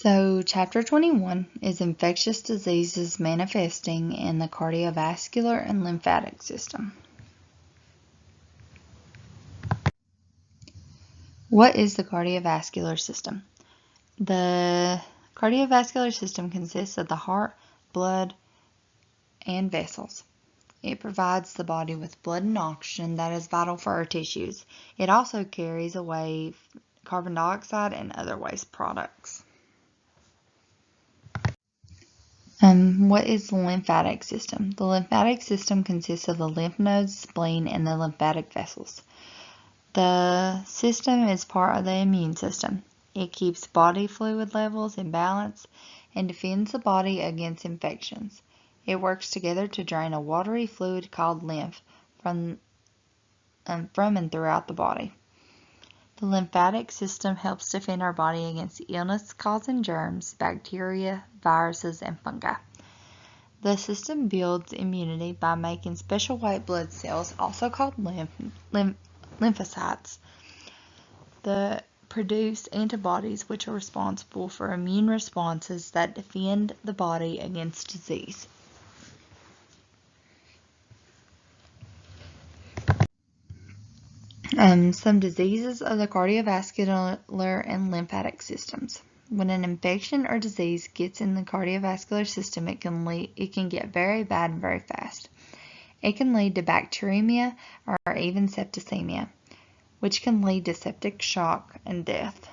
So, Chapter 21 is infectious diseases manifesting in the cardiovascular and lymphatic system. What is the cardiovascular system? The cardiovascular system consists of the heart, blood, and vessels. It provides the body with blood and oxygen that is vital for our tissues. It also carries away carbon dioxide and other waste products. What is the lymphatic system? The lymphatic system consists of the lymph nodes, spleen, and the lymphatic vessels. The system is part of the immune system. It keeps body fluid levels in balance and defends the body against infections. It works together to drain a watery fluid called lymph from and throughout the body. The lymphatic system helps defend our body against illness-causing germs, bacteria, viruses, and fungi. The system builds immunity by making special white blood cells, also called lymphocytes, that produce antibodies which are responsible for immune responses that defend the body against disease. Some diseases of the cardiovascular and lymphatic systems. When an infection or disease gets in the cardiovascular system, it can get very bad very fast. It can lead to bacteremia or even septicemia, which can lead to septic shock and death.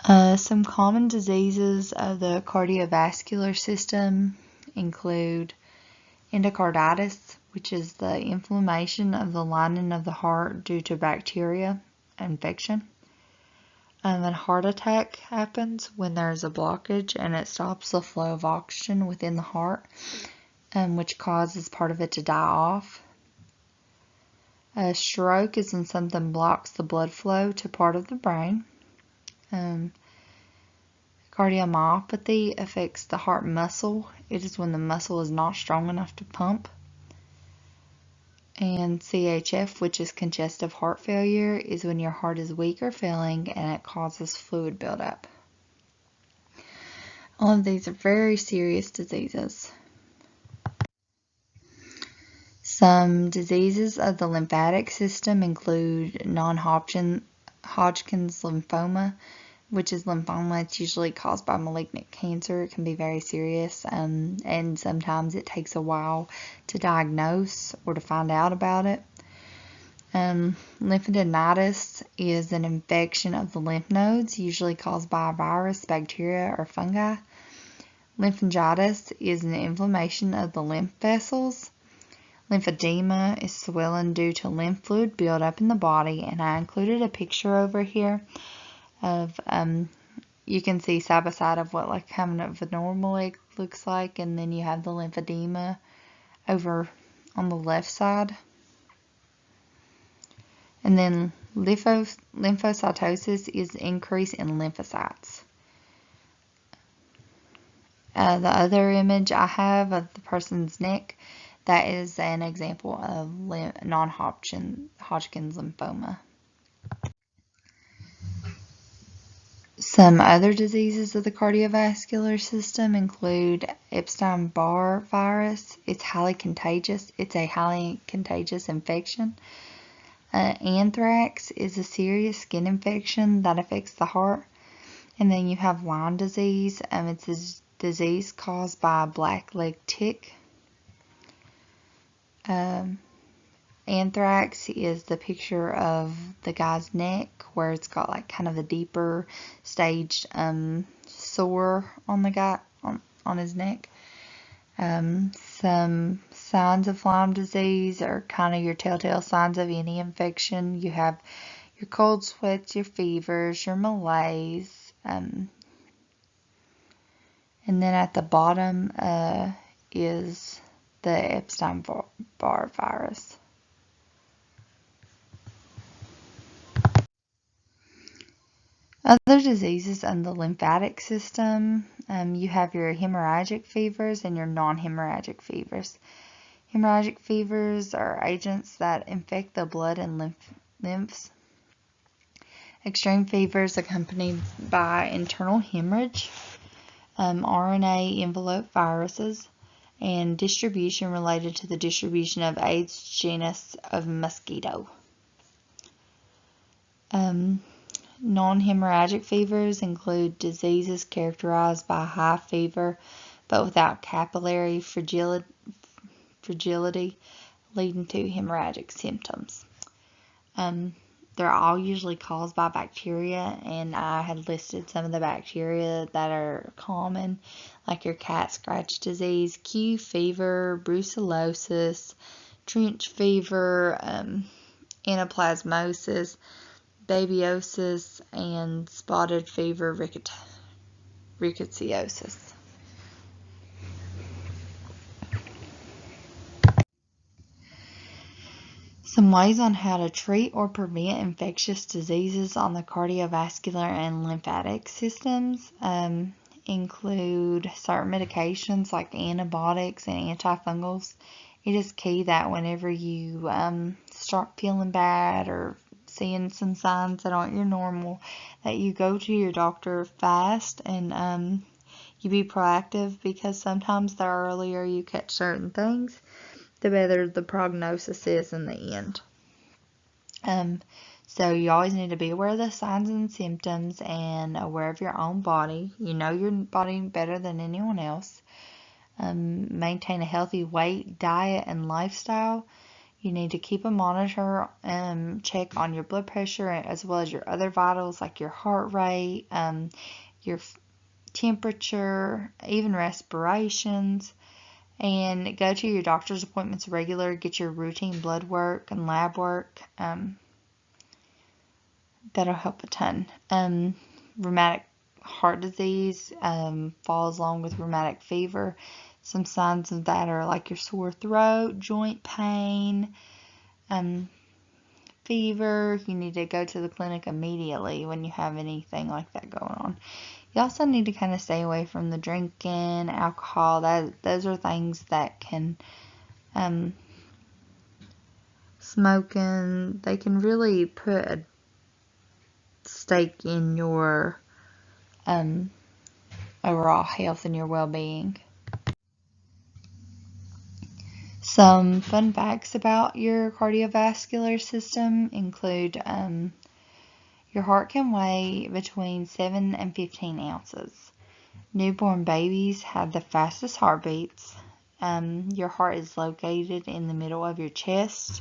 Some common diseases of the cardiovascular system include endocarditis, which is the inflammation of the lining of the heart due to bacteria infection. A heart attack happens when there's a blockage and it stops the flow of oxygen within the heart, which causes part of it to die off. A stroke is when something blocks the blood flow to part of the brain. Cardiomyopathy affects the heart muscle. It is when the muscle is not strong enough to pump. And CHF, which is congestive heart failure, is when your heart is weak or failing and it causes fluid buildup. All of these are very serious diseases. Some diseases of the lymphatic system include non-Hodgkin's lymphoma, which is lymphoma. It's usually caused by malignant cancer. It can be very serious, and sometimes it takes a while to diagnose or to find out about it. Lymphadenitis is an infection of the lymph nodes, usually caused by a virus, bacteria, or fungi. Lymphangitis is an inflammation of the lymph vessels. Lymphedema is swelling due to lymph fluid buildup in the body, and I included a picture over here of you can see side by side of what like having a normal leg looks like, and then you have the lymphedema over on the left side. And then lymphocytosis is increase in lymphocytes. The other image I have of the person's neck, that is an example of non-Hodgkin's lymphoma. Some other diseases of the cardiovascular system include Epstein-Barr virus. It's highly contagious. It's a highly contagious infection. Anthrax is a serious skin infection that affects the heart. And then you have Lyme disease. It's a disease caused by a black-leg tick. Anthrax is the picture of the guy's neck where it's got like kind of a deeper staged sore on the guy on his neck. Some signs of Lyme disease are kind of your telltale signs of any infection. You have your cold sweats, your fevers, your malaise, and then at the bottom is the Epstein-Barr virus. Other diseases in the lymphatic system, you have your hemorrhagic fevers and your non-hemorrhagic fevers. Hemorrhagic fevers are agents that infect the blood and lymphs, Extreme fever is accompanied by internal hemorrhage, RNA envelope viruses, and distribution related to the distribution of Aedes genus of mosquito. Non-hemorrhagic fevers include diseases characterized by high fever but without capillary fragility leading to hemorrhagic symptoms. They're all usually caused by bacteria, and I had listed some of the bacteria that are common, like your cat scratch disease, Q fever, brucellosis, trench fever, anaplasmosis, babiosis, and spotted fever rickettsiosis. Some ways on how to treat or prevent infectious diseases on the cardiovascular and lymphatic systems include certain medications like antibiotics and antifungals. It is key that whenever you start feeling bad or seeing some signs that aren't your normal, that you go to your doctor fast and you be proactive, because sometimes the earlier you catch certain things, the better the prognosis is in the end. So you always need to be aware of the signs and symptoms and aware of your own body. You know your body better than anyone else. Maintain a healthy weight, diet, and lifestyle. You need to keep a monitor and check on your blood pressure as well as your other vitals like your heart rate, your temperature, even respirations. And go to your doctor's appointments regular. Get your routine blood work and lab work. That'll help a ton. Rheumatic heart disease falls along with rheumatic fever. Some signs of that are like your sore throat, joint pain, fever. You need to go to the clinic immediately when you have anything like that going on. You also need to kind of stay away from the drinking, alcohol. Those are things that can, smoking, they can really put a stake in your overall health and your well-being. Some fun facts about your cardiovascular system include your heart can weigh between 7 and 15 ounces. Newborn babies have the fastest heartbeats. Your heart is located in the middle of your chest.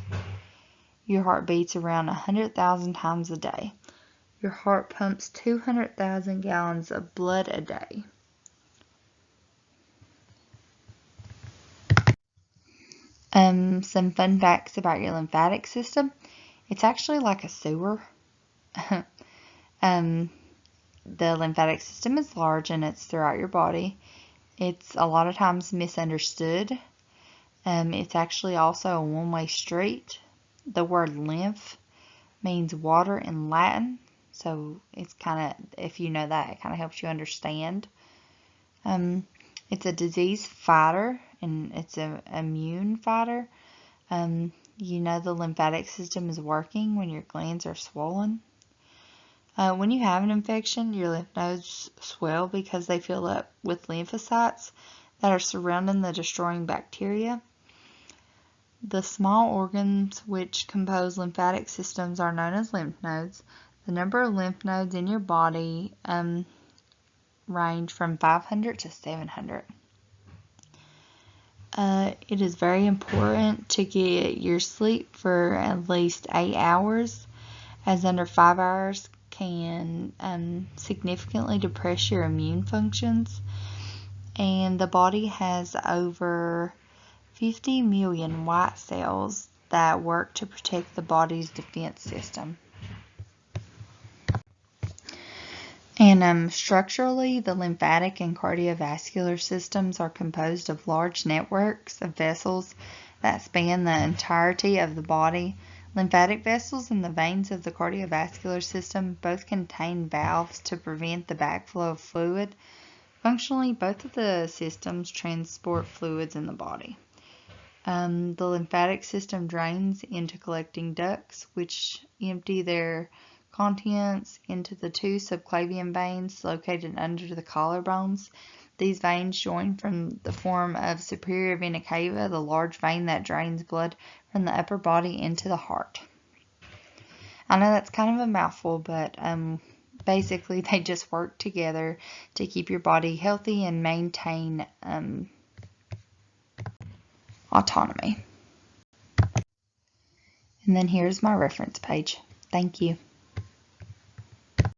Your heart beats around 100,000 times a day. Your heart pumps 200,000 gallons of blood a day. Some fun facts about your lymphatic system. It's actually like a sewer. The lymphatic system is large and it's throughout your body. It's a lot of times misunderstood. It's actually also a one-way street. The word lymph means water in Latin, so it's kind of, if you know that, it kind of helps you understand. It's a disease fighter and it's an immune fighter. You know the lymphatic system is working when your glands are swollen. When you have an infection, your lymph nodes swell because they fill up with lymphocytes that are surrounding the destroying bacteria. The small organs which compose lymphatic systems are known as lymph nodes. The number of lymph nodes in your body range from 500 to 700. It is very important to get your sleep for at least 8 hours, as under 5 hours can significantly depress your immune functions. And the body has over 50 million white cells that work to protect the body's defense system. And structurally, the lymphatic and cardiovascular systems are composed of large networks of vessels that span the entirety of the body. Lymphatic vessels and the veins of the cardiovascular system both contain valves to prevent the backflow of fluid. Functionally, both of the systems transport fluids in the body. The lymphatic system drains into collecting ducts, which empty their contents into the two subclavian veins located under the collarbones. These veins join from the form of superior vena cava, the large vein that drains blood from the upper body into the heart. I know that's kind of a mouthful, but basically they just work together to keep your body healthy and maintain autonomy. And then here's my reference page. Thank you.